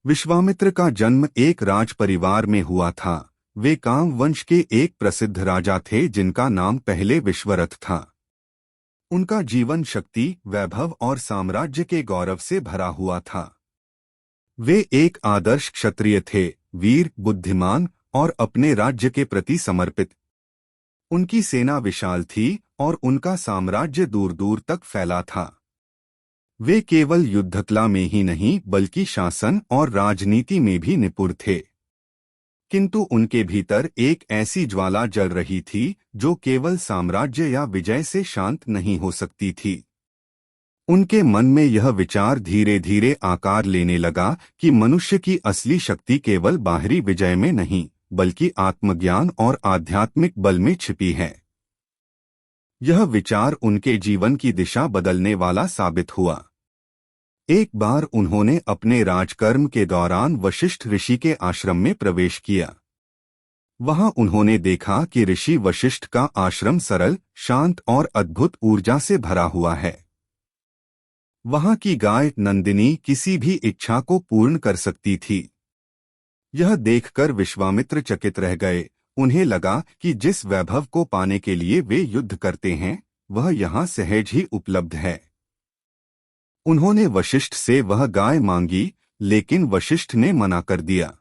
विश्वामित्र का जन्म एक राज परिवार में हुआ था। वे काम वंश के एक प्रसिद्ध राजा थे जिनका नाम पहले विश्वरथ था। उनका जीवन शक्ति, वैभव और साम्राज्य के गौरव से भरा हुआ था। वे एक आदर्श क्षत्रिय थे, वीर, बुद्धिमान और अपने राज्य के प्रति समर्पित। उनकी सेना विशाल थी और उनका साम्राज्य दूर दूर तक फैला था। वे केवल युद्धकला में ही नहीं बल्कि शासन और राजनीति में भी निपुण थे। किंतु उनके भीतर एक ऐसी ज्वाला जल रही थी जो केवल साम्राज्य या विजय से शांत नहीं हो सकती थी। उनके मन में यह विचार धीरे धीरे आकार लेने लगा कि मनुष्य की असली शक्ति केवल बाहरी विजय में नहीं बल्कि आत्मज्ञान और आध्यात्मिक बल में छिपी है। यह विचार उनके जीवन की दिशा बदलने वाला साबित हुआ। एक बार उन्होंने अपने राजकर्म के दौरान वशिष्ठ ऋषि के आश्रम में प्रवेश किया। वहां उन्होंने देखा कि ऋषि वशिष्ठ का आश्रम सरल, शांत और अद्भुत ऊर्जा से भरा हुआ है। वहां की गाय नंदिनी किसी भी इच्छा को पूर्ण कर सकती थी। यह देखकर विश्वामित्र चकित रह गए। उन्हें लगा कि जिस वैभव को पाने के लिए वे युद्ध करते हैं वह यहाँ सहज ही उपलब्ध है। उन्होंने वशिष्ठ से वह गाय मांगी, लेकिन वशिष्ठ ने मना कर दिया।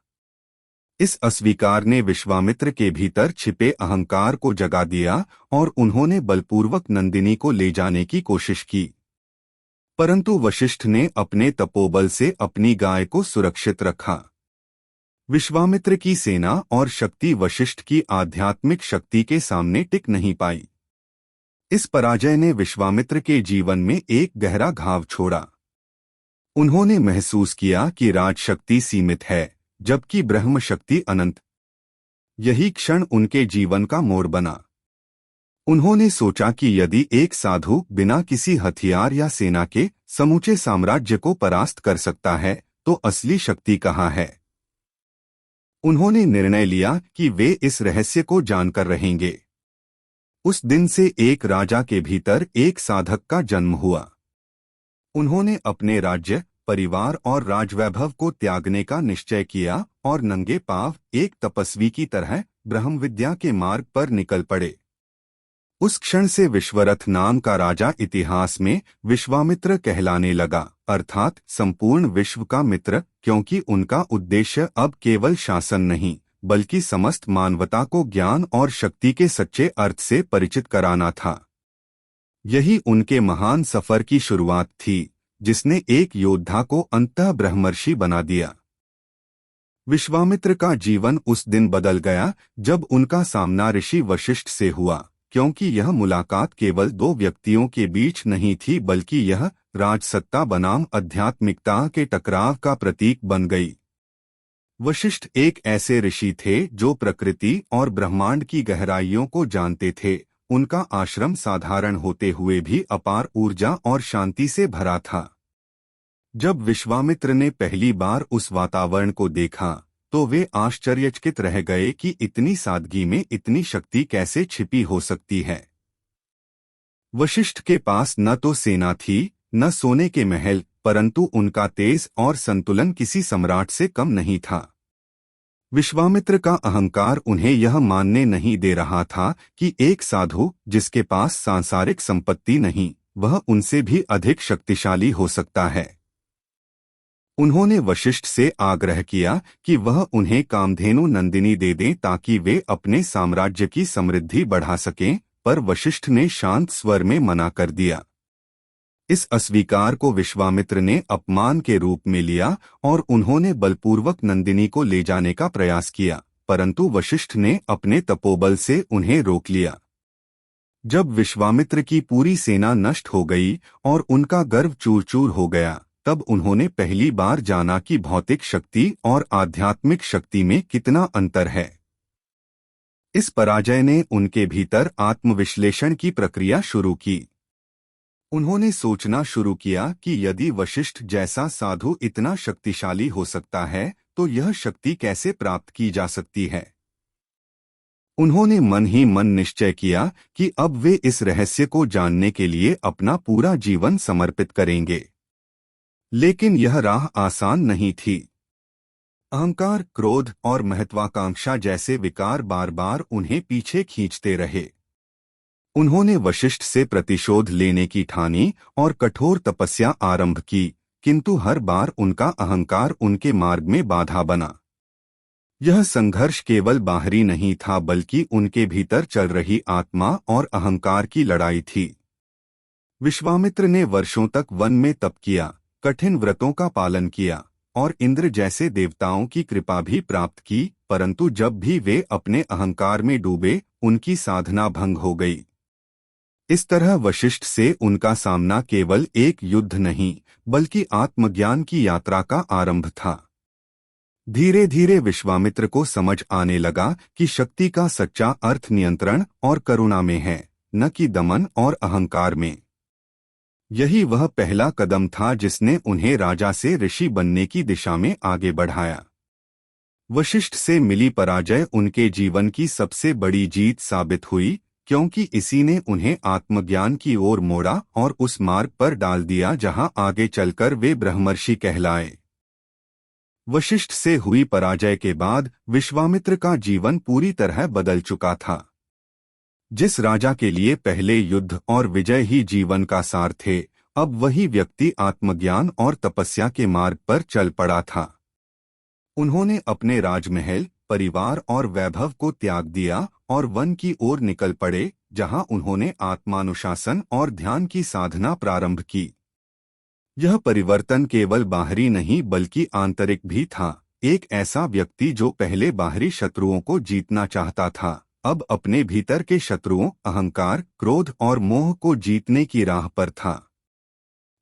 इस अस्वीकार ने विश्वामित्र के भीतर छिपे अहंकार को जगा दिया और उन्होंने बलपूर्वक नंदिनी को ले जाने की कोशिश की। परंतु वशिष्ठ ने अपने तपोबल से अपनी गाय को सुरक्षित रखा। विश्वामित्र की सेना और शक्ति वशिष्ठ की आध्यात्मिक शक्ति के सामने टिक नहीं पाई। इस पराजय ने विश्वामित्र के जीवन में एक गहरा घाव छोड़ा। उन्होंने महसूस किया कि राजशक्ति सीमित है जबकि ब्रह्म शक्ति अनंत। यही क्षण उनके जीवन का मोड़ बना। उन्होंने सोचा कि यदि एक साधु बिना किसी हथियार या सेना के समूचे साम्राज्य को परास्त कर सकता है तो असली शक्ति कहाँ है। उन्होंने निर्णय लिया कि वे इस रहस्य को जानकर रहेंगे। उस दिन से एक राजा के भीतर एक साधक का जन्म हुआ। उन्होंने अपने राज्य, परिवार और राजवैभव को त्यागने का निश्चय किया और नंगे पांव एक तपस्वी की तरह ब्रह्म विद्या के मार्ग पर निकल पड़े। उस क्षण से विश्वरथ नाम का राजा इतिहास में विश्वामित्र कहलाने लगा, अर्थात संपूर्ण विश्व का मित्र, क्योंकि उनका उद्देश्य अब केवल शासन नहीं बल्कि समस्त मानवता को ज्ञान और शक्ति के सच्चे अर्थ से परिचित कराना था। यही उनके महान सफर की शुरुआत थी जिसने एक योद्धा को अंततः ब्रह्मर्षि बना दिया। विश्वामित्र का जीवन उस दिन बदल गया जब उनका सामना ऋषि वशिष्ठ से हुआ, क्योंकि यह मुलाकात केवल दो व्यक्तियों के बीच नहीं थी बल्कि यह राजसत्ता बनाम आध्यात्मिकता के टकराव का प्रतीक बन गई। वशिष्ठ एक ऐसे ऋषि थे जो प्रकृति और ब्रह्मांड की गहराइयों को जानते थे। उनका आश्रम साधारण होते हुए भी अपार ऊर्जा और शांति से भरा था। जब विश्वामित्र ने पहली बार उस वातावरण को देखा तो वे आश्चर्यचकित रह गए कि इतनी सादगी में इतनी शक्ति कैसे छिपी हो सकती है। वशिष्ठ के पास न तो सेना थी न सोने के महल, परंतु उनका तेज और संतुलन किसी सम्राट से कम नहीं था। विश्वामित्र का अहंकार उन्हें यह मानने नहीं दे रहा था कि एक साधु जिसके पास सांसारिक संपत्ति नहीं वह उनसे भी अधिक शक्तिशाली हो सकता है। उन्होंने वशिष्ठ से आग्रह किया कि वह उन्हें कामधेनु नंदिनी दे दें ताकि वे अपने साम्राज्य की समृद्धि बढ़ा सकें, पर वशिष्ठ ने शांत स्वर में मना कर दिया। इस अस्वीकार को विश्वामित्र ने अपमान के रूप में लिया और उन्होंने बलपूर्वक नंदिनी को ले जाने का प्रयास किया, परंतु वशिष्ठ ने अपने तपोबल से उन्हें रोक लिया। जब विश्वामित्र की पूरी सेना नष्ट हो गई और उनका गर्व चूर चूर हो गया, तब उन्होंने पहली बार जाना कि भौतिक शक्ति और आध्यात्मिक शक्ति में कितना अंतर है। इस पराजय ने उनके भीतर आत्मविश्लेषण की प्रक्रिया शुरू की। उन्होंने सोचना शुरू किया कि यदि वशिष्ठ जैसा साधु इतना शक्तिशाली हो सकता है तो यह शक्ति कैसे प्राप्त की जा सकती है। उन्होंने मन ही मन निश्चय किया कि अब वे इस रहस्य को जानने के लिए अपना पूरा जीवन समर्पित करेंगे। लेकिन यह राह आसान नहीं थी। अहंकार, क्रोध और महत्वाकांक्षा जैसे विकार बार बार उन्हें पीछे खींचते रहे। उन्होंने वशिष्ठ से प्रतिशोध लेने की ठानी और कठोर तपस्या आरंभ की, किंतु हर बार उनका अहंकार उनके मार्ग में बाधा बना। यह संघर्ष केवल बाहरी नहीं था, बल्कि उनके भीतर चल रही आत्मा और अहंकार की लड़ाई थी। विश्वामित्र ने वर्षों तक वन में तप किया, कठिन व्रतों का पालन किया और इंद्र जैसे देवताओं की कृपा भी प्राप्त की, परंतु जब भी वे अपने अहंकार में डूबे, उनकी साधना भंग हो गई। इस तरह वशिष्ठ से उनका सामना केवल एक युद्ध नहीं, बल्कि आत्मज्ञान की यात्रा का आरंभ था। धीरे धीरे विश्वामित्र को समझ आने लगा कि शक्ति का सच्चा अर्थ नियंत्रण और करुणा में है, न कि दमन और अहंकार में। यही वह पहला कदम था जिसने उन्हें राजा से ऋषि बनने की दिशा में आगे बढ़ाया। वशिष्ठ से मिली पराजय उनके जीवन की सबसे बड़ी जीत साबित हुई, क्योंकि इसी ने उन्हें आत्मज्ञान की ओर मोड़ा और उस मार्ग पर डाल दिया जहां आगे चलकर वे ब्रह्मर्षि कहलाए। वशिष्ठ से हुई पराजय के बाद विश्वामित्र का जीवन पूरी तरह बदल चुका था। जिस राजा के लिए पहले युद्ध और विजय ही जीवन का सार थे, अब वही व्यक्ति आत्मज्ञान और तपस्या के मार्ग पर चल पड़ा था। उन्होंने अपने राजमहल, परिवार और वैभव को त्याग दिया और वन की ओर निकल पड़े, जहां उन्होंने आत्मानुशासन और ध्यान की साधना प्रारंभ की। यह परिवर्तन केवल बाहरी नहीं बल्कि आंतरिक भी था। एक ऐसा व्यक्ति जो पहले बाहरी शत्रुओं को जीतना चाहता था, अब अपने भीतर के शत्रुओं अहंकार, क्रोध और मोह को जीतने की राह पर था।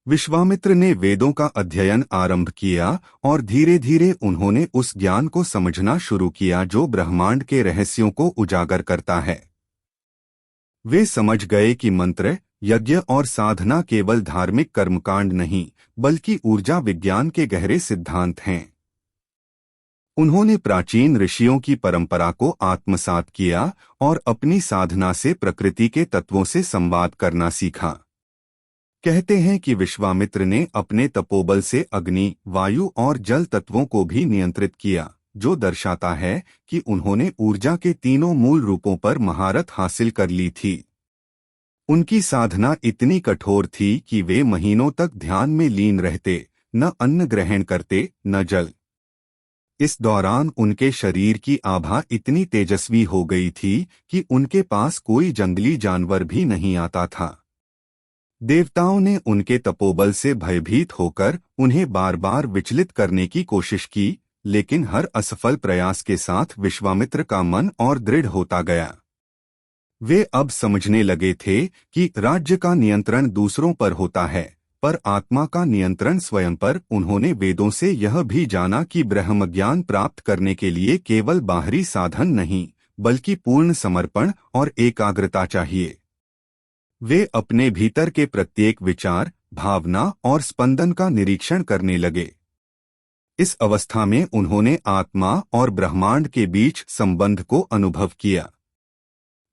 विश्वामित्र ने वेदों का अध्ययन आरंभ किया और धीरे धीरे उन्होंने उस ज्ञान को समझना शुरू किया जो ब्रह्मांड के रहस्यों को उजागर करता है। वे समझ गए कि मंत्र, यज्ञ और साधना केवल धार्मिक कर्मकांड नहीं, बल्कि ऊर्जा विज्ञान के गहरे सिद्धांत हैं। उन्होंने प्राचीन ऋषियों की परंपरा को आत्मसात किया और अपनी साधना से प्रकृति के तत्वों से संवाद करना सीखा। कहते हैं कि विश्वामित्र ने अपने तपोबल से अग्नि, वायु और जल तत्वों को भी नियंत्रित किया, जो दर्शाता है कि उन्होंने ऊर्जा के तीनों मूल रूपों पर महारत हासिल कर ली थी। उनकी साधना इतनी कठोर थी कि वे महीनों तक ध्यान में लीन रहते, न अन्न ग्रहण करते, न जल। इस दौरान उनके शरीर की आभा इतनी तेजस्वी हो गई थी कि उनके पास कोई जंगली जानवर भी नहीं आता था। देवताओं ने उनके तपोबल से भयभीत होकर उन्हें बार बार विचलित करने की कोशिश की, लेकिन हर असफल प्रयास के साथ विश्वामित्र का मन और दृढ़ होता गया। वे अब समझने लगे थे कि राज्य का नियंत्रण दूसरों पर होता है, पर आत्मा का नियंत्रण स्वयं पर। उन्होंने वेदों से यह भी जाना कि ब्रह्मज्ञान प्राप्त करने के लिए केवल बाहरी साधन नहीं, बल्कि पूर्ण समर्पण और एकाग्रता चाहिए। वे अपने भीतर के प्रत्येक विचार, भावना और स्पंदन का निरीक्षण करने लगे। इस अवस्था में उन्होंने आत्मा और ब्रह्मांड के बीच संबंध को अनुभव किया।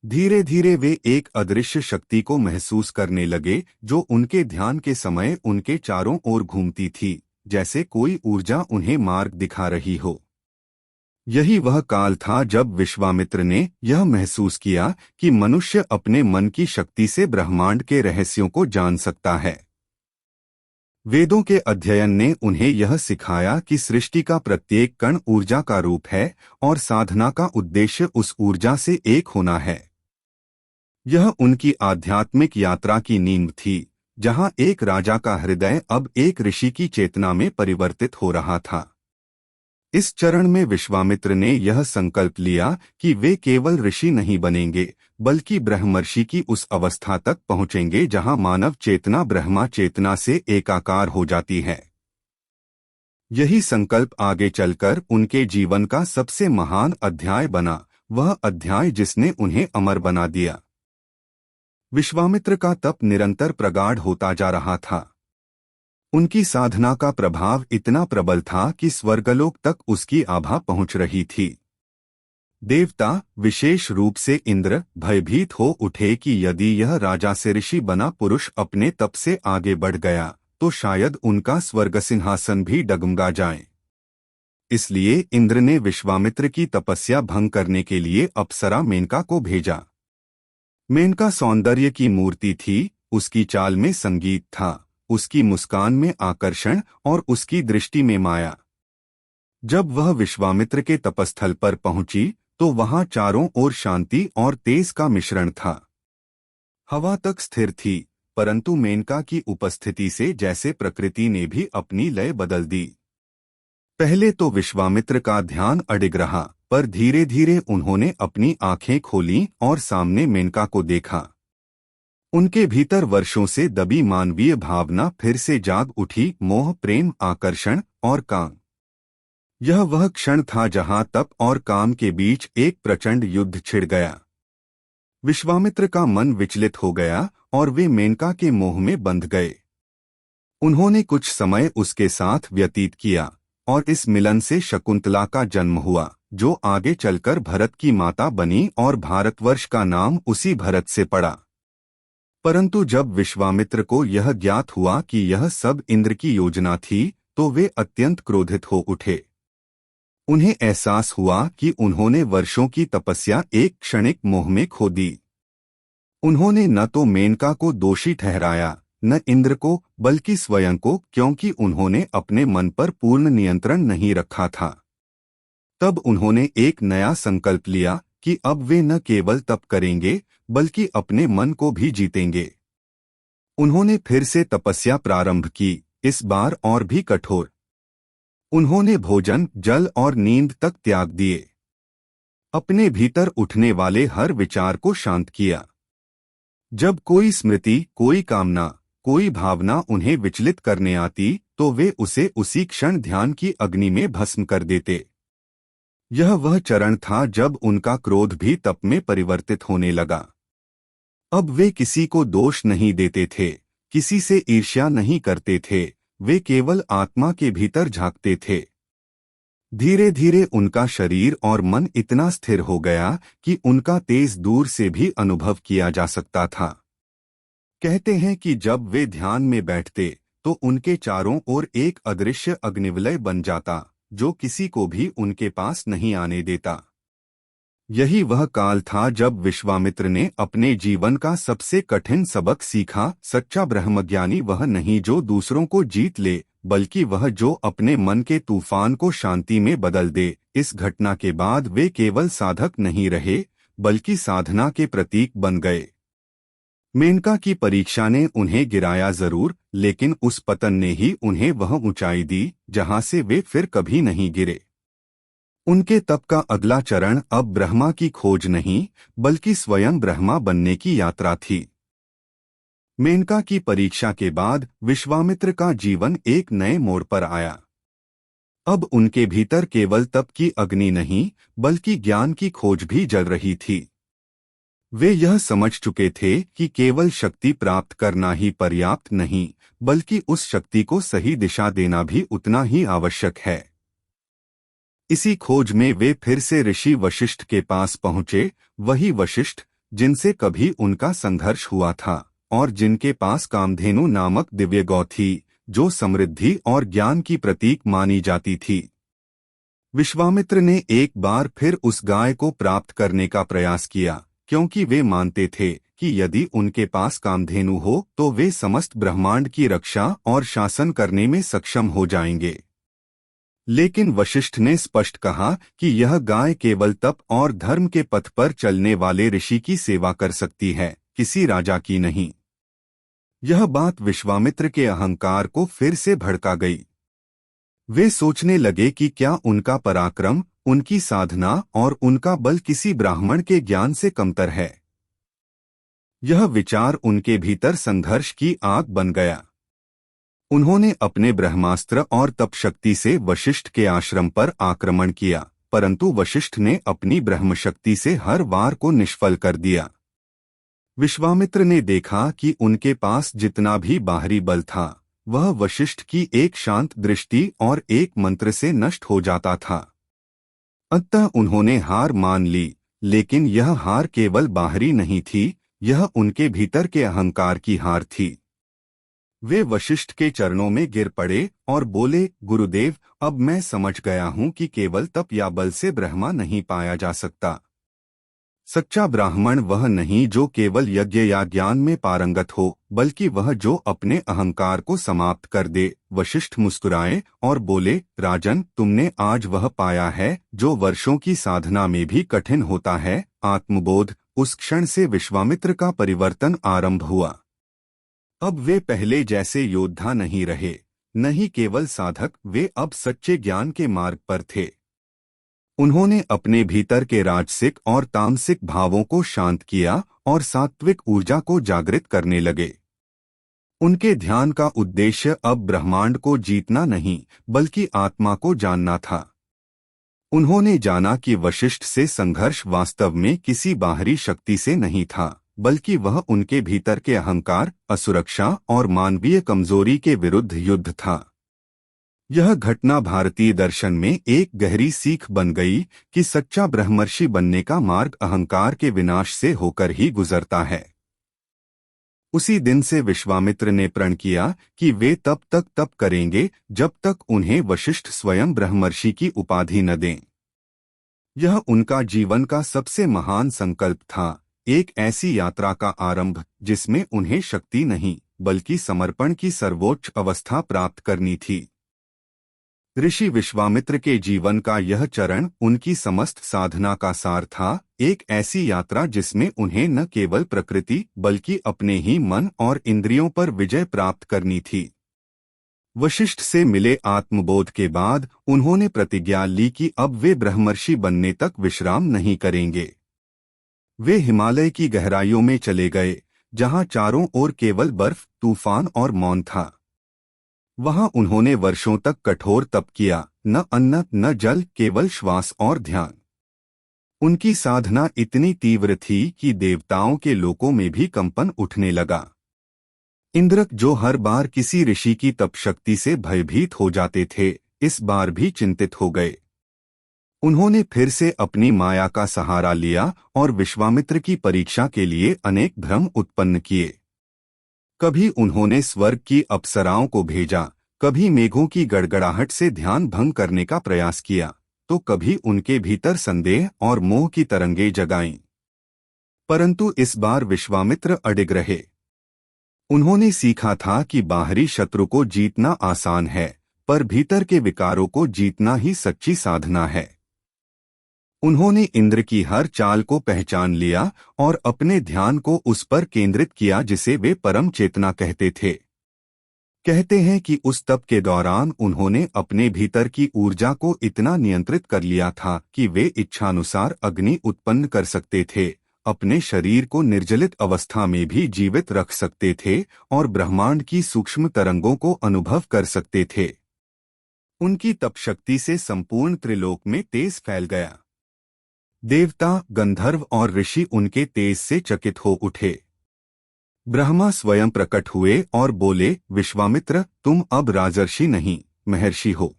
धीरे धीरे वे एक अदृश्य शक्ति को महसूस करने लगे जो उनके ध्यान के समय उनके चारों ओर घूमती थी, जैसे कोई ऊर्जा उन्हें मार्ग दिखा रही हो। यही वह काल था जब विश्वामित्र ने यह महसूस किया कि मनुष्य अपने मन की शक्ति से ब्रह्मांड के रहस्यों को जान सकता है। वेदों के अध्ययन ने उन्हें यह सिखाया कि सृष्टि का प्रत्येक कण ऊर्जा का रूप है और साधना का उद्देश्य उस ऊर्जा से एक होना है। यह उनकी आध्यात्मिक यात्रा की नींव थी, जहां एक राजा का हृदय अब एक ऋषि की चेतना में परिवर्तित हो रहा था। इस चरण में विश्वामित्र ने यह संकल्प लिया कि वे केवल ऋषि नहीं बनेंगे, बल्कि ब्रह्मर्षि की उस अवस्था तक पहुंचेंगे जहां मानव चेतना ब्रह्मा चेतना से एकाकार हो जाती है। यही संकल्प आगे चलकर उनके जीवन का सबसे महान अध्याय बना, वह अध्याय जिसने उन्हें अमर बना दिया। विश्वामित्र का तप निरंतर प्रगाढ़ होता जा रहा था। उनकी साधना का प्रभाव इतना प्रबल था कि स्वर्गलोक तक उसकी आभा पहुंच रही थी। देवता, विशेष रूप से इंद्र, भयभीत हो उठे कि यदि यह राजा से ऋषि बना पुरुष अपने तप से आगे बढ़ गया तो शायद उनका स्वर्ग सिंहासन भी डगमगा जाए। इसलिए इंद्र ने विश्वामित्र की तपस्या भंग करने के लिए अप्सरा मेनका को भेजा। मेनका सौंदर्य की मूर्ति थी, उसकी चाल में संगीत था, उसकी मुस्कान में आकर्षण और उसकी दृष्टि में माया। जब वह विश्वामित्र के तपस्थल पर पहुंची तो वहां चारों ओर शांति और तेज का मिश्रण था। हवा तक स्थिर थी, परंतु मेनका की उपस्थिति से जैसे प्रकृति ने भी अपनी लय बदल दी। पहले तो विश्वामित्र का ध्यान अडिग रहा, पर धीरे धीरे उन्होंने अपनी आंखें खोलीं और सामने मेनका को देखा। उनके भीतर वर्षों से दबी मानवीय भावना फिर से जाग उठी, मोह, प्रेम, आकर्षण और काम। यह वह क्षण था जहां तप और काम के बीच एक प्रचंड युद्ध छिड़ गया। विश्वामित्र का मन विचलित हो गया और वे मेनका के मोह में बंध गए। उन्होंने कुछ समय उसके साथ व्यतीत किया और इस मिलन से शकुंतला का जन्म हुआ, जो आगे चलकर भरत की माता बनी और भारतवर्ष का नाम उसी भरत से पड़ा। परंतु जब विश्वामित्र को यह ज्ञात हुआ कि यह सब इंद्र की योजना थी, तो वे अत्यंत क्रोधित हो उठे। उन्हें एहसास हुआ कि उन्होंने वर्षों की तपस्या एक क्षणिक मोह में खो दी। उन्होंने न तो मेनका को दोषी ठहराया, न इंद्र को, बल्कि स्वयं को, क्योंकि उन्होंने अपने मन पर पूर्ण नियंत्रण नहीं रखा था। तब उन्होंने एक नया संकल्प लिया कि अब वे न केवल तप करेंगे, बल्कि अपने मन को भी जीतेंगे। उन्होंने फिर से तपस्या प्रारंभ की, इस बार और भी कठोर। उन्होंने भोजन, जल और नींद तक त्याग दिए। अपने भीतर उठने वाले हर विचार को शांत किया। जब कोई स्मृति, कोई कामना, कोई भावना उन्हें विचलित करने आती, तो वे उसे उसी क्षण ध्यान की अग्नि में भस्म कर देते। यह वह चरण था जब उनका क्रोध भी तप में परिवर्तित होने लगा। अब वे किसी को दोष नहीं देते थे, किसी से ईर्ष्या नहीं करते थे, वे केवल आत्मा के भीतर झांकते थे। धीरे धीरे उनका शरीर और मन इतना स्थिर हो गया कि उनका तेज दूर से भी अनुभव किया जा सकता था। कहते हैं कि जब वे ध्यान में बैठते तो उनके चारों ओर एक अदृश्य अग्निवलय बन जाता, जो किसी को भी उनके पास नहीं आने देता। यही वह काल था जब विश्वामित्र ने अपने जीवन का सबसे कठिन सबक सीखा। सच्चा ब्रह्मज्ञानी वह नहीं जो दूसरों को जीत ले, बल्कि वह जो अपने मन के तूफान को शांति में बदल दे। इस घटना के बाद वे केवल साधक नहीं रहे, बल्कि साधना के प्रतीक बन गए। मेनका की परीक्षा ने उन्हें गिराया जरूर, लेकिन उस पतन ने ही उन्हें वह ऊंचाई दी जहां से वे फिर कभी नहीं गिरे। उनके तप का अगला चरण अब ब्रह्मा की खोज नहीं, बल्कि स्वयं ब्रह्मा बनने की यात्रा थी। मेनका की परीक्षा के बाद विश्वामित्र का जीवन एक नए मोड़ पर आया। अब उनके भीतर केवल तप की अग्नि नहीं, बल्कि ज्ञान की खोज भी जल रही थी। वे यह समझ चुके थे कि केवल शक्ति प्राप्त करना ही पर्याप्त नहीं, बल्कि उस शक्ति को सही दिशा देना भी उतना ही आवश्यक है। इसी खोज में वे फिर से ऋषि वशिष्ठ के पास पहुंचे, वही वशिष्ठ जिनसे कभी उनका संघर्ष हुआ था और जिनके पास कामधेनु नामक दिव्य गौ थी, जो समृद्धि और ज्ञान की प्रतीक मानी जाती थी। विश्वामित्र ने एक बार फिर उस गाय को प्राप्त करने का प्रयास किया, क्योंकि वे मानते थे कि यदि उनके पास कामधेनु हो तो वे समस्त ब्रह्मांड की रक्षा और शासन करने में सक्षम हो जाएंगे। लेकिन वशिष्ठ ने स्पष्ट कहा कि यह गाय केवल तप और धर्म के पथ पर चलने वाले ऋषि की सेवा कर सकती है, किसी राजा की नहीं। यह बात विश्वामित्र के अहंकार को फिर से भड़का गई। वे सोचने लगे कि क्या उनका पराक्रम, उनकी साधना और उनका बल किसी ब्राह्मण के ज्ञान से कमतर है। यह विचार उनके भीतर संघर्ष की आग बन गया। उन्होंने अपने ब्रह्मास्त्र और तप शक्ति से वशिष्ठ के आश्रम पर आक्रमण किया, परंतु वशिष्ठ ने अपनी ब्रह्म शक्ति से हर वार को निष्फल कर दिया। विश्वामित्र ने देखा कि उनके पास जितना भी बाहरी बल था, वह वशिष्ठ की एक शांत दृष्टि और एक मंत्र से नष्ट हो जाता था। अतः उन्होंने हार मान ली, लेकिन यह हार केवल बाहरी नहीं थी, यह उनके भीतर के अहंकार की हार थी। वे वशिष्ठ के चरणों में गिर पड़े और बोले, गुरुदेव, अब मैं समझ गया हूँ कि केवल तप या बल से ब्रह्मा नहीं पाया जा सकता। सच्चा ब्राह्मण वह नहीं जो केवल यज्ञ या ज्ञान में पारंगत हो, बल्कि वह जो अपने अहंकार को समाप्त कर दे। वशिष्ठ मुस्कुराए और बोले, राजन, तुमने आज वह पाया है जो वर्षों की साधना में भी कठिन होता है, आत्मबोध। उस क्षण से विश्वामित्र का परिवर्तन आरंभ हुआ। अब वे पहले जैसे योद्धा नहीं रहे, न ही केवल साधक, वे अब सच्चे ज्ञान के मार्ग पर थे। उन्होंने अपने भीतर के राजसिक और तामसिक भावों को शांत किया और सात्विक ऊर्जा को जागृत करने लगे। उनके ध्यान का उद्देश्य अब ब्रह्मांड को जीतना नहीं, बल्कि आत्मा को जानना था। उन्होंने जाना कि वशिष्ठ से संघर्ष वास्तव में किसी बाहरी शक्ति से नहीं था, बल्कि वह उनके भीतर के अहंकार, असुरक्षा और मानवीय कमजोरी के विरुद्ध युद्ध था। यह घटना भारतीय दर्शन में एक गहरी सीख बन गई कि सच्चा ब्रह्मर्षि बनने का मार्ग अहंकार के विनाश से होकर ही गुजरता है। उसी दिन से विश्वामित्र ने प्रण किया कि वे तब तक तप करेंगे जब तक उन्हें वशिष्ठ स्वयं ब्रह्मर्षि की उपाधि न दें। यह उनका जीवन का सबसे महान संकल्प था, एक ऐसी यात्रा का आरंभ जिसमें उन्हें शक्ति नहीं, बल्कि समर्पण की सर्वोच्च अवस्था प्राप्त करनी थी। ऋषि विश्वामित्र के जीवन का यह चरण उनकी समस्त साधना का सार था, एक ऐसी यात्रा जिसमें उन्हें न केवल प्रकृति बल्कि अपने ही मन और इंद्रियों पर विजय प्राप्त करनी थी। वशिष्ठ से मिले आत्मबोध के बाद उन्होंने प्रतिज्ञा ली कि अब वे ब्रह्मर्षि बनने तक विश्राम नहीं करेंगे। वे हिमालय की गहराइयों में चले गए, जहां चारों ओर केवल बर्फ, तूफान और मौन था। वहां उन्होंने वर्षों तक कठोर तप किया, न अन्न न जल, केवल श्वास और ध्यान। उनकी साधना इतनी तीव्र थी कि देवताओं के लोकों में भी कंपन उठने लगा। इंद्र, जो हर बार किसी ऋषि की तप शक्ति से भयभीत हो जाते थे, इस बार भी चिंतित हो गए। उन्होंने फिर से अपनी माया का सहारा लिया और विश्वामित्र की परीक्षा के लिए अनेक भ्रम उत्पन्न किए। कभी उन्होंने स्वर्ग की अप्सराओं को भेजा, कभी मेघों की गड़गड़ाहट से ध्यान भंग करने का प्रयास किया, तो कभी उनके भीतर संदेह और मोह की तरंगें जगाईं। परंतु इस बार विश्वामित्र अडिग रहे। उन्होंने सीखा था कि बाहरी शत्रु को जीतना आसान है, पर भीतर के विकारों को जीतना ही सच्ची साधना है। उन्होंने इंद्र की हर चाल को पहचान लिया और अपने ध्यान को उस पर केंद्रित किया जिसे वे परम चेतना कहते थे। कहते हैं कि उस तप के दौरान उन्होंने अपने भीतर की ऊर्जा को इतना नियंत्रित कर लिया था कि वे इच्छानुसार अग्नि उत्पन्न कर सकते थे, अपने शरीर को निर्जलित अवस्था में भी जीवित रख सकते थे और ब्रह्मांड की सूक्ष्म तरंगों को अनुभव कर सकते थे। उनकी तपशक्ति से संपूर्ण त्रिलोक में तेज फैल गया। देवता, गंधर्व और ऋषि उनके तेज से चकित हो उठे। ब्रह्मा स्वयं प्रकट हुए और बोले, विश्वामित्र, तुम अब राजर्षि नहीं, महर्षि हो।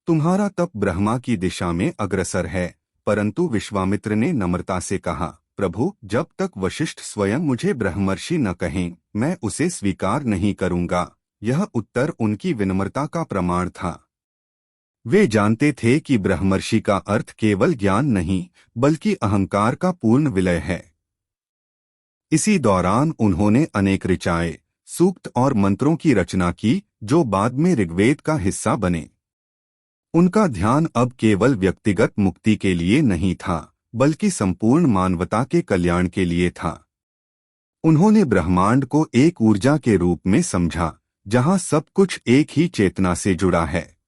तुम्हारा तप ब्रह्मा की दिशा में अग्रसर है। परंतु विश्वामित्र ने नम्रता से कहा, प्रभु, जब तक वशिष्ठ स्वयं मुझे ब्रह्मर्षि न कहें, मैं उसे स्वीकार नहीं करूंगा। यह उत्तर उनकी विनम्रता का प्रमाण था। वे जानते थे कि ब्रह्मर्षि का अर्थ केवल ज्ञान नहीं, बल्कि अहंकार का पूर्ण विलय है। इसी दौरान उन्होंने अनेक ऋचाएं, सूक्त और मंत्रों की रचना की, जो बाद में ऋग्वेद का हिस्सा बने। उनका ध्यान अब केवल व्यक्तिगत मुक्ति के लिए नहीं था, बल्कि संपूर्ण मानवता के कल्याण के लिए था। उन्होंने ब्रह्मांड को एक ऊर्जा के रूप में समझा, जहां सब कुछ एक ही चेतना से जुड़ा है।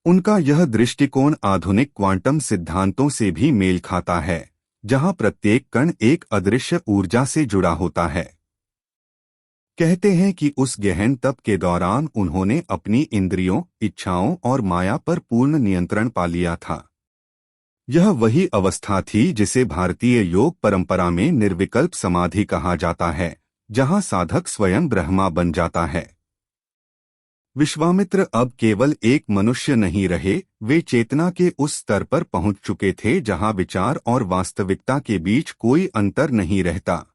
उनका यह दृष्टिकोण आधुनिक क्वांटम सिद्धांतों से भी मेल खाता है, जहां प्रत्येक कण एक अदृश्य ऊर्जा से जुड़ा होता है। कहते हैं कि उस गहन तप के दौरान उन्होंने अपनी इंद्रियों, इच्छाओं और माया पर पूर्ण नियंत्रण पा लिया था। यह वही अवस्था थी जिसे भारतीय योग परंपरा में निर्विकल्प समाधि कहा जाता है, जहां साधक स्वयं ब्रह्मा बन जाता है। विश्वामित्र अब केवल एक मनुष्य नहीं रहे, वे चेतना के उस स्तर पर पहुंच चुके थे जहां विचार और वास्तविकता के बीच कोई अंतर नहीं रहता।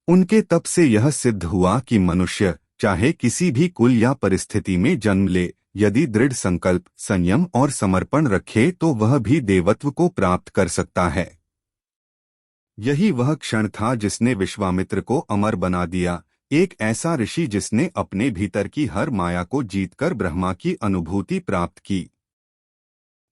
उनके तप से यह सिद्ध हुआ कि मनुष्य चाहे किसी भी कुल या परिस्थिति में जन्म ले, यदि दृढ़ संकल्प, संयम और समर्पण रखे तो वह भी देवत्व को प्राप्त कर सकता है। यही वह क्षण था जिसने विश्वामित्र को अमर बना दिया, एक ऐसा ऋषि जिसने अपने भीतर की हर माया को जीतकर ब्रह्मा की अनुभूति प्राप्त की।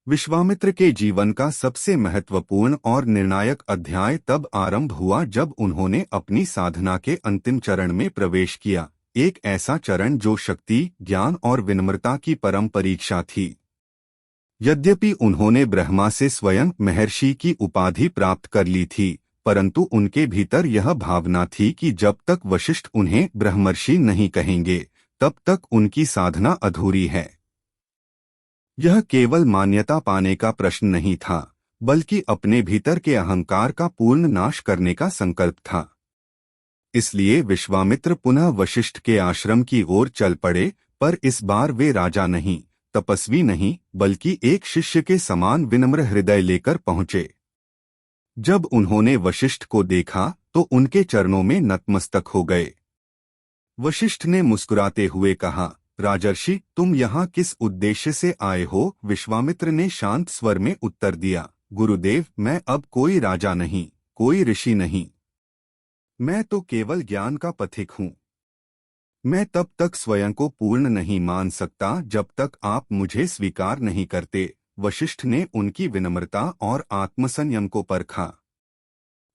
विश्वामित्र के जीवन का सबसे महत्वपूर्ण और निर्णायक अध्याय तब आरंभ हुआ जब उन्होंने अपनी साधना के अंतिम चरण में प्रवेश किया, एक ऐसा चरण जो शक्ति, ज्ञान और विनम्रता की परम परीक्षा थी। यद्यपि उन्होंने ब्रह्मा से स्वयं महर्षि की उपाधि प्राप्त कर ली थी, परंतु उनके भीतर यह भावना थी कि जब तक वशिष्ठ उन्हें ब्रह्मर्षि नहीं कहेंगे, तब तक उनकी साधना अधूरी है। यह केवल मान्यता पाने का प्रश्न नहीं था, बल्कि अपने भीतर के अहंकार का पूर्ण नाश करने का संकल्प था। इसलिए विश्वामित्र पुनः वशिष्ठ के आश्रम की ओर चल पड़े, पर इस बार वे राजा नहीं, तपस्वी नहीं, बल्कि एक शिष्य के समान विनम्र हृदय लेकर पहुंचे। जब उन्होंने वशिष्ठ को देखा तो उनके चरणों में नतमस्तक हो गए। वशिष्ठ ने मुस्कुराते हुए कहा, राजर्षि, तुम यहाँ किस उद्देश्य से आए हो? विश्वामित्र ने शांत स्वर में उत्तर दिया, गुरुदेव, मैं अब कोई राजा नहीं, कोई ऋषि नहीं, मैं तो केवल ज्ञान का पथिक हूँ। मैं तब तक स्वयं को पूर्ण नहीं मान सकता जब तक आप मुझे स्वीकार नहीं करते। वशिष्ठ ने उनकी विनम्रता और आत्मसंयम को परखा।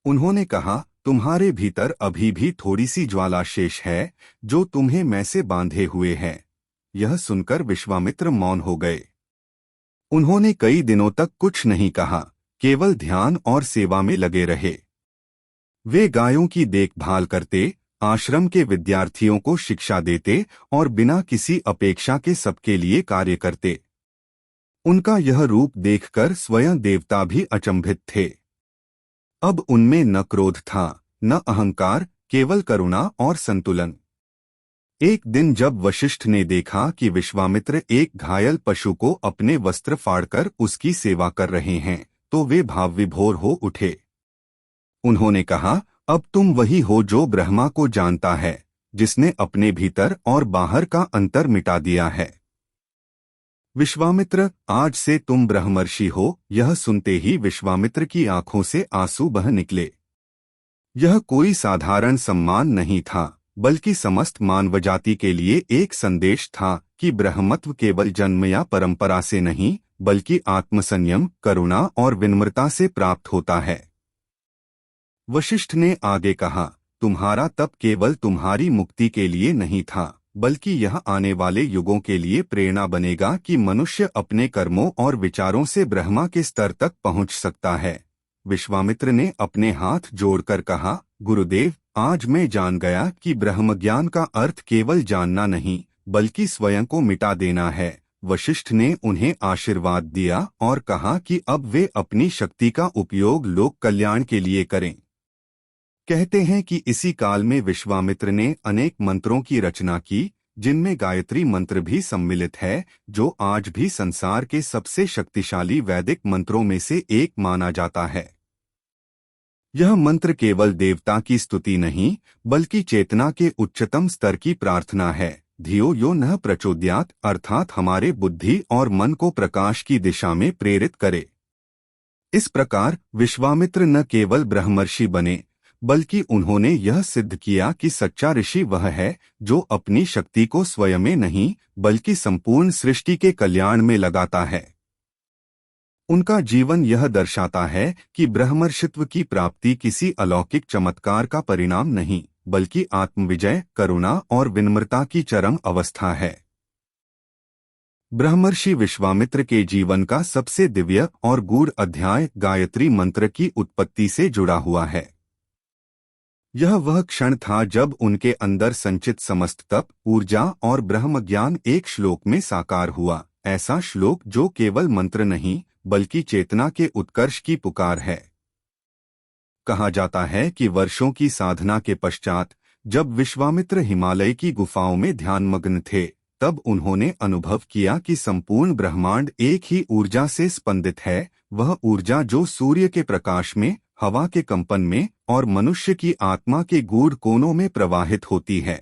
उन्होंने कहा, तुम्हारे भीतर अभी भी थोड़ी सी ज्वाला शेष है, जो तुम्हें मैं से बांधे हुए है। यह सुनकर विश्वामित्र मौन हो गए। उन्होंने कई दिनों तक कुछ नहीं कहा, केवल ध्यान और सेवा में लगे रहे। वे गायों की देखभाल करते, आश्रम के विद्यार्थियों को शिक्षा देते और बिना किसी अपेक्षा के सबके लिए कार्य करते। उनका यह रूप देखकर स्वयं देवता भी अचंभित थे। अब उनमें न क्रोध था, न अहंकार, केवल करुणा और संतुलन। एक दिन जब वशिष्ठ ने देखा कि विश्वामित्र एक घायल पशु को अपने वस्त्र फाड़कर उसकी सेवा कर रहे हैं, तो वे भावविभोर हो उठे। उन्होंने कहा, अब तुम वही हो जो ब्रह्मा को जानता है, जिसने अपने भीतर और बाहर का अंतर मिटा दिया है। विश्वामित्र, आज से तुम ब्रह्मर्षि हो। यह सुनते ही विश्वामित्र की आंखों से आंसू बह निकले। यह कोई साधारण सम्मान नहीं था, बल्कि समस्त मानवजाति के लिए एक संदेश था कि ब्रह्मत्व केवल जन्म या परंपरा से नहीं, बल्कि आत्मसंयम, करुणा और विनम्रता से प्राप्त होता है। वशिष्ठ ने आगे कहा, तुम्हारा तप केवल तुम्हारी मुक्ति के लिए नहीं था, बल्कि यह आने वाले युगों के लिए प्रेरणा बनेगा कि मनुष्य अपने कर्मों और विचारों से ब्रह्मा के स्तर तक पहुंच सकता है। विश्वामित्र ने अपने हाथ जोड़कर कहा, गुरुदेव, आज मैं जान गया कि ब्रह्मज्ञान का अर्थ केवल जानना नहीं, बल्कि स्वयं को मिटा देना है। वशिष्ठ ने उन्हें आशीर्वाद दिया और कहा कि अब वे अपनी शक्ति का उपयोग लोक कल्याण के लिए करें। कहते हैं कि इसी काल में विश्वामित्र ने अनेक मंत्रों की रचना की, जिनमें गायत्री मंत्र भी सम्मिलित है, जो आज भी संसार के सबसे शक्तिशाली वैदिक मंत्रों में से एक माना जाता है। यह मंत्र केवल देवता की स्तुति नहीं, बल्कि चेतना के उच्चतम स्तर की प्रार्थना है। धियो यो नः प्रचोदयात्, अर्थात हमारे बुद्धि और मन को प्रकाश की दिशा में प्रेरित करे। इस प्रकार विश्वामित्र न केवल ब्रह्मर्षि बने, बल्कि उन्होंने यह सिद्ध किया कि सच्चा ऋषि वह है जो अपनी शक्ति को स्वयं में नहीं, बल्कि संपूर्ण सृष्टि के कल्याण में लगाता है। उनका जीवन यह दर्शाता है कि ब्रह्मर्षित्व की प्राप्ति किसी अलौकिक चमत्कार का परिणाम नहीं, बल्कि आत्मविजय, करुणा और विनम्रता की चरम अवस्था है। ब्रह्मर्षि विश्वामित्र के जीवन का सबसे दिव्य और गूढ़ अध्याय गायत्री मंत्र की उत्पत्ति से जुड़ा हुआ है। यह वह क्षण था जब उनके अंदर संचित समस्त तप, ऊर्जा और ब्रह्म ज्ञान एक श्लोक में साकार हुआ। ऐसा श्लोक जो केवल मंत्र नहीं, बल्कि चेतना के उत्कर्ष की पुकार है। कहा जाता है कि वर्षों की साधना के पश्चात जब विश्वामित्र हिमालय की गुफाओं में ध्यानमग्न थे, तब उन्होंने अनुभव किया कि संपूर्ण ब्रह्मांड एक ही ऊर्जा से स्पंदित है, वह ऊर्जा जो सूर्य के प्रकाश में, हवा के कंपन में और मनुष्य की आत्मा के गूढ़ कोनों में प्रवाहित होती है।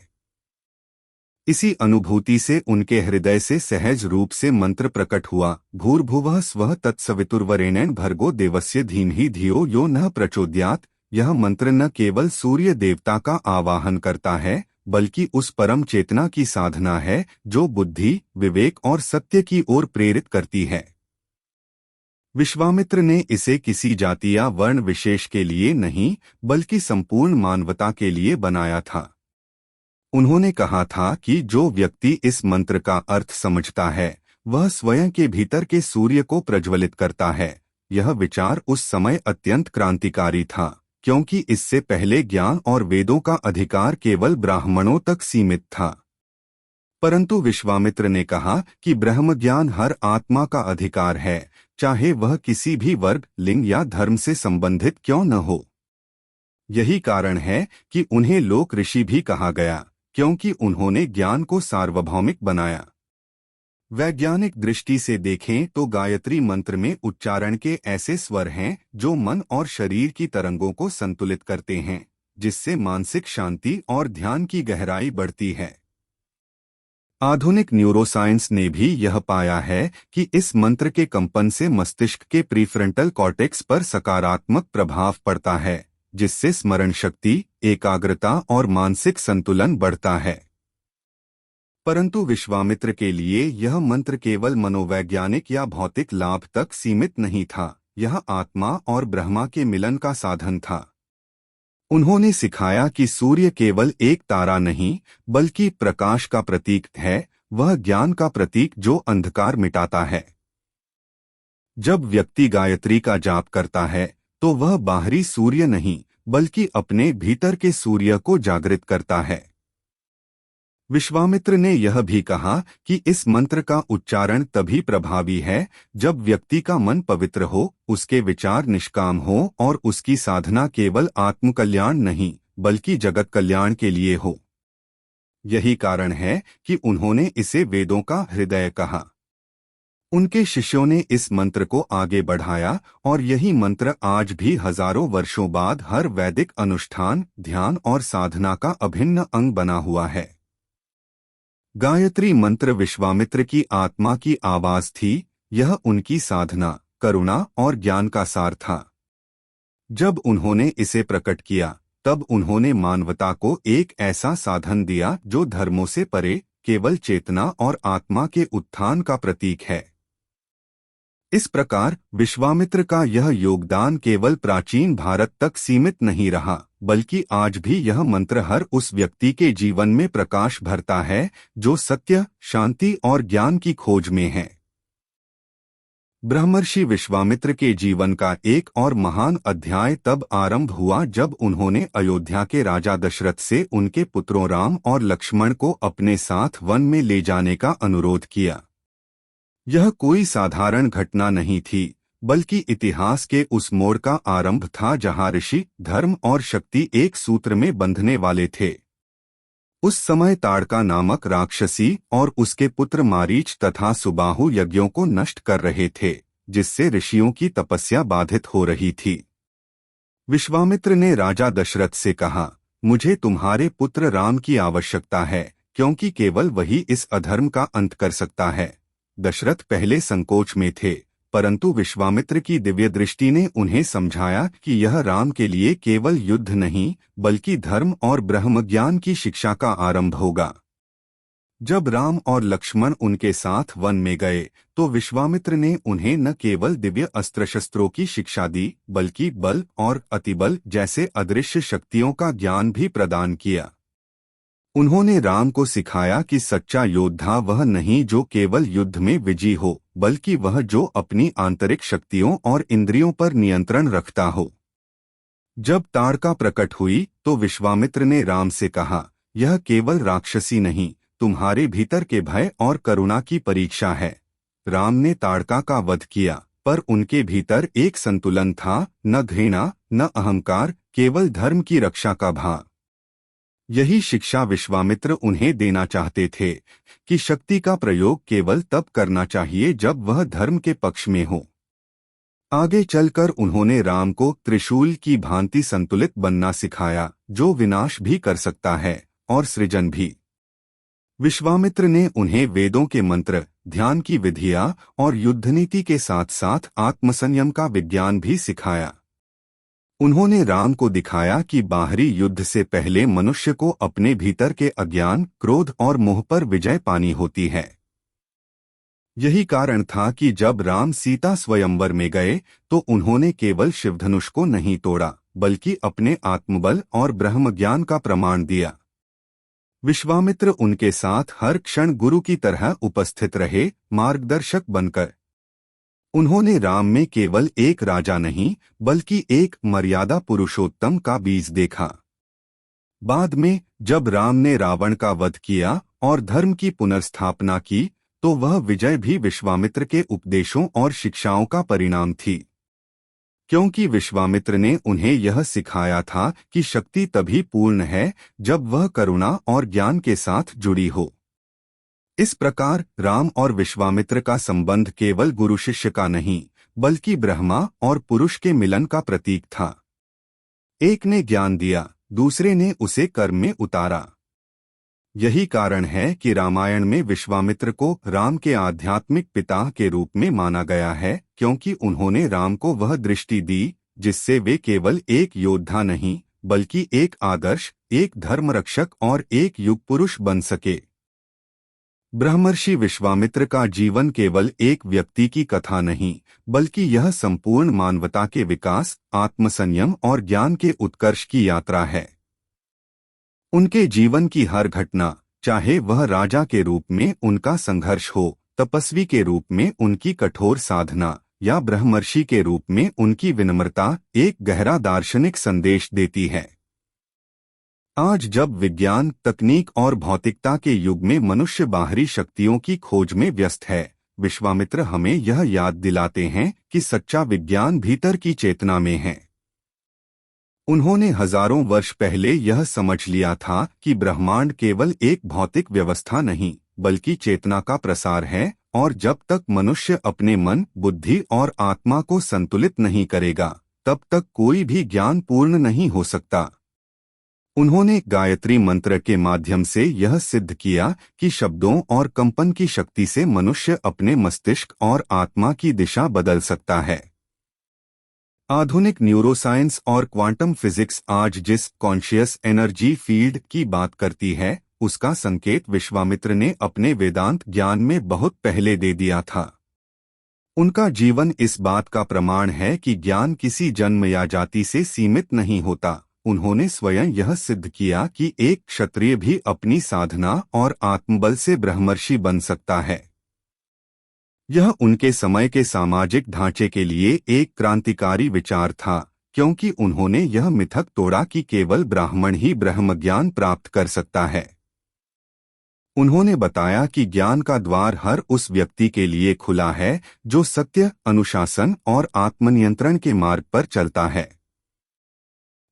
इसी अनुभूति से उनके हृदय से सहज रूप से मंत्र प्रकट हुआ, भूर्भुवः स्वः तत्सवितुर्वरेण्यं भर्गो देवस्य धीमहि धियो यो नः प्रचोदयात्। यह मंत्र न केवल सूर्य देवता का आवाहन करता है, बल्कि उस परम चेतना की साधना है जो बुद्धि, विवेक और सत्य की ओर प्रेरित करती है। विश्वामित्र ने इसे किसी जाति या वर्ण विशेष के लिए नहीं, बल्कि संपूर्ण मानवता के लिए बनाया था। उन्होंने कहा था कि जो व्यक्ति इस मंत्र का अर्थ समझता है, वह स्वयं के भीतर के सूर्य को प्रज्वलित करता है। यह विचार उस समय अत्यंत क्रांतिकारी था, क्योंकि इससे पहले ज्ञान और वेदों का अधिकार केवल ब्राह्मणों तक सीमित था। परंतु विश्वामित्र ने कहा कि ब्रह्म ज्ञान हर आत्मा का अधिकार है, चाहे वह किसी भी वर्ग, लिंग या धर्म से संबंधित क्यों न हो। यही कारण है कि उन्हें लोक ऋषि भी कहा गया, क्योंकि उन्होंने ज्ञान को सार्वभौमिक बनाया। वैज्ञानिक दृष्टि से देखें तो गायत्री मंत्र में उच्चारण के ऐसे स्वर हैं जो मन और शरीर की तरंगों को संतुलित करते हैं, जिससे मानसिक शांति और ध्यान की गहराई बढ़ती है। आधुनिक न्यूरोसाइंस ने भी यह पाया है कि इस मंत्र के कंपन से मस्तिष्क के प्रीफ्रंटल कॉर्टेक्स पर सकारात्मक प्रभाव पड़ता है, जिससे स्मरण शक्ति, एकाग्रता और मानसिक संतुलन बढ़ता है। परंतु विश्वामित्र के लिए यह मंत्र केवल मनोवैज्ञानिक या भौतिक लाभ तक सीमित नहीं था, यह आत्मा और ब्रह्मा के मिलन का साधन था। उन्होंने सिखाया कि सूर्य केवल एक तारा नहीं, बल्कि प्रकाश का प्रतीक है, वह ज्ञान का प्रतीक जो अंधकार मिटाता है। जब व्यक्ति गायत्री का जाप करता है, तो वह बाहरी सूर्य नहीं, बल्कि अपने भीतर के सूर्य को जागृत करता है। विश्वामित्र ने यह भी कहा कि इस मंत्र का उच्चारण तभी प्रभावी है जब व्यक्ति का मन पवित्र हो, उसके विचार निष्काम हो और उसकी साधना केवल आत्मकल्याण नहीं, बल्कि जगत कल्याण के लिए हो। यही कारण है कि उन्होंने इसे वेदों का हृदय कहा। उनके शिष्यों ने इस मंत्र को आगे बढ़ाया और यही मंत्र आज भी हजारों वर्षों बाद हर वैदिक अनुष्ठान, ध्यान और साधना का अभिन्न अंग बना हुआ है। गायत्री मंत्र विश्वामित्र की आत्मा की आवाज थी, यह उनकी साधना, करुणा और ज्ञान का सार था। जब उन्होंने इसे प्रकट किया, तब उन्होंने मानवता को एक ऐसा साधन दिया जो धर्मों से परे, केवल चेतना और आत्मा के उत्थान का प्रतीक है। इस प्रकार विश्वामित्र का यह योगदान केवल प्राचीन भारत तक सीमित नहीं रहा, बल्कि आज भी यह मंत्र हर उस व्यक्ति के जीवन में प्रकाश भरता है जो सत्य, शांति और ज्ञान की खोज में है। ब्रह्मर्षि विश्वामित्र के जीवन का एक और महान अध्याय तब आरंभ हुआ जब उन्होंने अयोध्या के राजा दशरथ से उनके पुत्रों राम और लक्ष्मण को अपने साथ वन में ले जाने का अनुरोध किया। यह कोई साधारण घटना नहीं थी, बल्कि इतिहास के उस मोड़ का आरंभ था जहां ऋषि, धर्म और शक्ति एक सूत्र में बंधने वाले थे। उस समय ताड़का नामक राक्षसी और उसके पुत्र मारीच तथा सुबाहु यज्ञों को नष्ट कर रहे थे, जिससे ऋषियों की तपस्या बाधित हो रही थी। विश्वामित्र ने राजा दशरथ से कहा, मुझे तुम्हारे पुत्र राम की आवश्यकता है, क्योंकि केवल वही इस अधर्म का अंत कर सकता है। दशरथ पहले संकोच में थे, परंतु विश्वामित्र की दिव्य दृष्टि ने उन्हें समझाया कि यह राम के लिए केवल युद्ध नहीं, बल्कि धर्म और ब्रह्म ज्ञान की शिक्षा का आरंभ होगा। जब राम और लक्ष्मण उनके साथ वन में गए, तो विश्वामित्र ने उन्हें न केवल दिव्य अस्त्र शस्त्रों की शिक्षा दी, बल्कि बल और अतिबल जैसे अदृश्य शक्तियों का ज्ञान भी प्रदान किया। उन्होंने राम को सिखाया कि सच्चा योद्धा वह नहीं जो केवल युद्ध में विजयी हो, बल्कि वह जो अपनी आंतरिक शक्तियों और इंद्रियों पर नियंत्रण रखता हो। जब ताड़का प्रकट हुई, तो विश्वामित्र ने राम से कहा, यह केवल राक्षसी नहीं, तुम्हारे भीतर के भय और करुणा की परीक्षा है। राम ने ताड़का का वध किया, पर उनके भीतर एक संतुलन था, न घृणा, न अहंकार, केवल धर्म की रक्षा का भाव। यही शिक्षा विश्वामित्र उन्हें देना चाहते थे कि शक्ति का प्रयोग केवल तब करना चाहिए जब वह धर्म के पक्ष में हो। आगे चलकर उन्होंने राम को त्रिशूल की भांति संतुलित बनना सिखाया, जो विनाश भी कर सकता है और सृजन भी। विश्वामित्र ने उन्हें वेदों के मंत्र, ध्यान की विधियां और युद्धनीति के साथ साथ आत्मसंयम का विज्ञान भी सिखाया। उन्होंने राम को दिखाया कि बाहरी युद्ध से पहले मनुष्य को अपने भीतर के अज्ञान, क्रोध और मोह पर विजय पानी होती है। यही कारण था कि जब राम सीता स्वयंवर में गए तो उन्होंने केवल शिवधनुष को नहीं तोड़ा, बल्कि अपने आत्मबल और ब्रह्म ज्ञान का प्रमाण दिया। विश्वामित्र उनके साथ हर क्षण गुरु की तरह उपस्थित रहे, मार्गदर्शक बनकर। उन्होंने राम में केवल एक राजा नहीं, बल्कि एक मर्यादा पुरुषोत्तम का बीज देखा। बाद में जब राम ने रावण का वध किया और धर्म की पुनर्स्थापना की, तो वह विजय भी विश्वामित्र के उपदेशों और शिक्षाओं का परिणाम थी। क्योंकि विश्वामित्र ने उन्हें यह सिखाया था कि शक्ति तभी पूर्ण है जब वह करुणा और ज्ञान के साथ जुड़ी हो। इस प्रकार राम और विश्वामित्र का संबंध केवल गुरु शिष्य का नहीं, बल्कि ब्रह्मा और पुरुष के मिलन का प्रतीक था। एक ने ज्ञान दिया, दूसरे ने उसे कर्म में उतारा। यही कारण है कि रामायण में विश्वामित्र को राम के आध्यात्मिक पिता के रूप में माना गया है, क्योंकि उन्होंने राम को वह दृष्टि दी जिससे वे केवल एक योद्धा नहीं, बल्कि एक आदर्श, एक धर्मरक्षक और एक युग पुरुष बन सके। ब्रह्मर्षि विश्वामित्र का जीवन केवल एक व्यक्ति की कथा नहीं, बल्कि यह संपूर्ण मानवता के विकास, आत्मसंयम और ज्ञान के उत्कर्ष की यात्रा है। उनके जीवन की हर घटना, चाहे वह राजा के रूप में उनका संघर्ष हो, तपस्वी के रूप में उनकी कठोर साधना या ब्रह्मर्षि के रूप में उनकी विनम्रता, एक गहरा दार्शनिक संदेश देती है। आज जब विज्ञान, तकनीक और भौतिकता के युग में मनुष्य बाहरी शक्तियों की खोज में व्यस्त है, विश्वामित्र हमें यह याद दिलाते हैं कि सच्चा विज्ञान भीतर की चेतना में है। उन्होंने हजारों वर्ष पहले यह समझ लिया था कि ब्रह्मांड केवल एक भौतिक व्यवस्था नहीं, बल्कि चेतना का प्रसार है, और जब तक मनुष्य अपने मन, बुद्धि और आत्मा को संतुलित नहीं करेगा, तब तक कोई भी ज्ञान पूर्ण नहीं हो सकता। उन्होंने गायत्री मंत्र के माध्यम से यह सिद्ध किया कि शब्दों और कंपन की शक्ति से मनुष्य अपने मस्तिष्क और आत्मा की दिशा बदल सकता है। आधुनिक न्यूरोसाइंस और क्वांटम फिजिक्स आज जिस कॉन्शियस एनर्जी फील्ड की बात करती है, उसका संकेत विश्वामित्र ने अपने वेदांत ज्ञान में बहुत पहले दे दिया था। उनका जीवन इस बात का प्रमाण है कि ज्ञान किसी जन्म या जाति से सीमित नहीं होता। उन्होंने स्वयं यह सिद्ध किया कि एक क्षत्रिय भी अपनी साधना और आत्मबल से ब्रह्मर्षि बन सकता है। यह उनके समय के सामाजिक ढांचे के लिए एक क्रांतिकारी विचार था, क्योंकि उन्होंने यह मिथक तोड़ा कि केवल ब्राह्मण ही ब्रह्म ज्ञान प्राप्त कर सकता है। उन्होंने बताया कि ज्ञान का द्वार हर उस व्यक्ति के लिए खुला है जो सत्य, अनुशासन और आत्मनियंत्रण के मार्ग पर चलता है।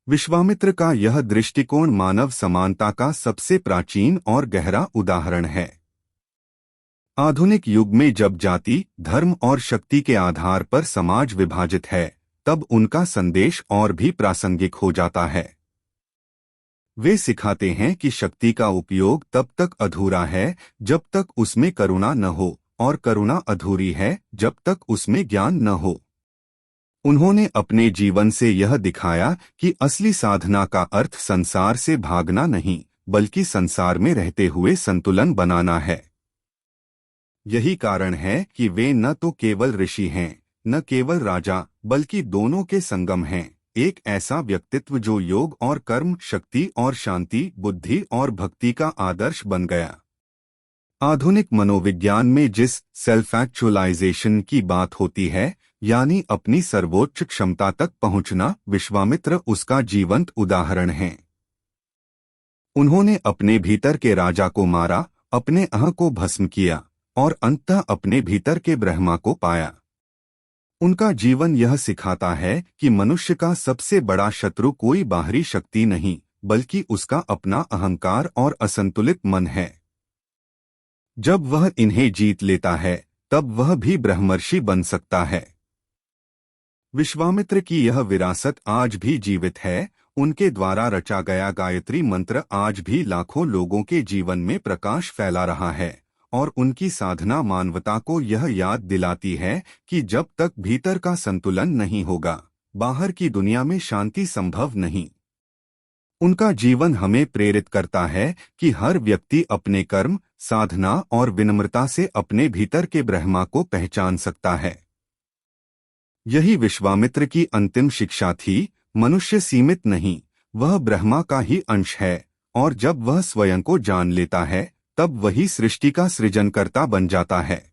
विश्वामित्र का यह दृष्टिकोण मानव समानता का सबसे प्राचीन और गहरा उदाहरण है। आधुनिक युग में जब जाति, धर्म और शक्ति के आधार पर समाज विभाजित है, तब उनका संदेश और भी प्रासंगिक हो जाता है। वे सिखाते हैं कि शक्ति का उपयोग तब तक अधूरा है जब तक उसमें करुणा न हो, और करुणा अधूरी है जब तक उसमें ज्ञान न हो। उन्होंने अपने जीवन से यह दिखाया कि असली साधना का अर्थ संसार से भागना नहीं, बल्कि संसार में रहते हुए संतुलन बनाना है। यही कारण है कि वे न तो केवल ऋषि हैं, न केवल राजा, बल्कि दोनों के संगम हैं, एक ऐसा व्यक्तित्व जो योग और कर्म, शक्ति और शांति, बुद्धि और भक्ति का आदर्श बन गया। आधुनिक मनोविज्ञान में जिस सेल्फ एक्चुअलाइजेशन की बात होती है, यानी अपनी सर्वोच्च क्षमता तक पहुंचना, विश्वामित्र उसका जीवंत उदाहरण हैं। उन्होंने अपने भीतर के राजा को मारा, अपने अह को भस्म किया और अंततः अपने भीतर के ब्रह्मा को पाया। उनका जीवन यह सिखाता है कि मनुष्य का सबसे बड़ा शत्रु कोई बाहरी शक्ति नहीं, बल्कि उसका अपना अहंकार और असंतुलित मन है। जब वह इन्हें जीत लेता है, तब वह भी ब्रह्मर्षि बन सकता है। विश्वामित्र की यह विरासत आज भी जीवित है उनके द्वारा रचा गया गायत्री मंत्र आज भी लाखों लोगों के जीवन में प्रकाश फैला रहा है और उनकी साधना मानवता को यह याद दिलाती है कि जब तक भीतर का संतुलन नहीं होगा, बाहर की दुनिया में शांति संभव नहीं। उनका जीवन हमें प्रेरित करता है कि हर व्यक्ति अपने कर्म, साधना और विनम्रता से अपने भीतर के ब्रह्मा को पहचान सकता है। यही विश्वामित्र की अंतिम शिक्षा थी। मनुष्य सीमित नहीं, वह ब्रह्मा का ही अंश है और जब वह स्वयं को जान लेता है तब वही सृष्टि का सृजनकर्ता बन जाता है।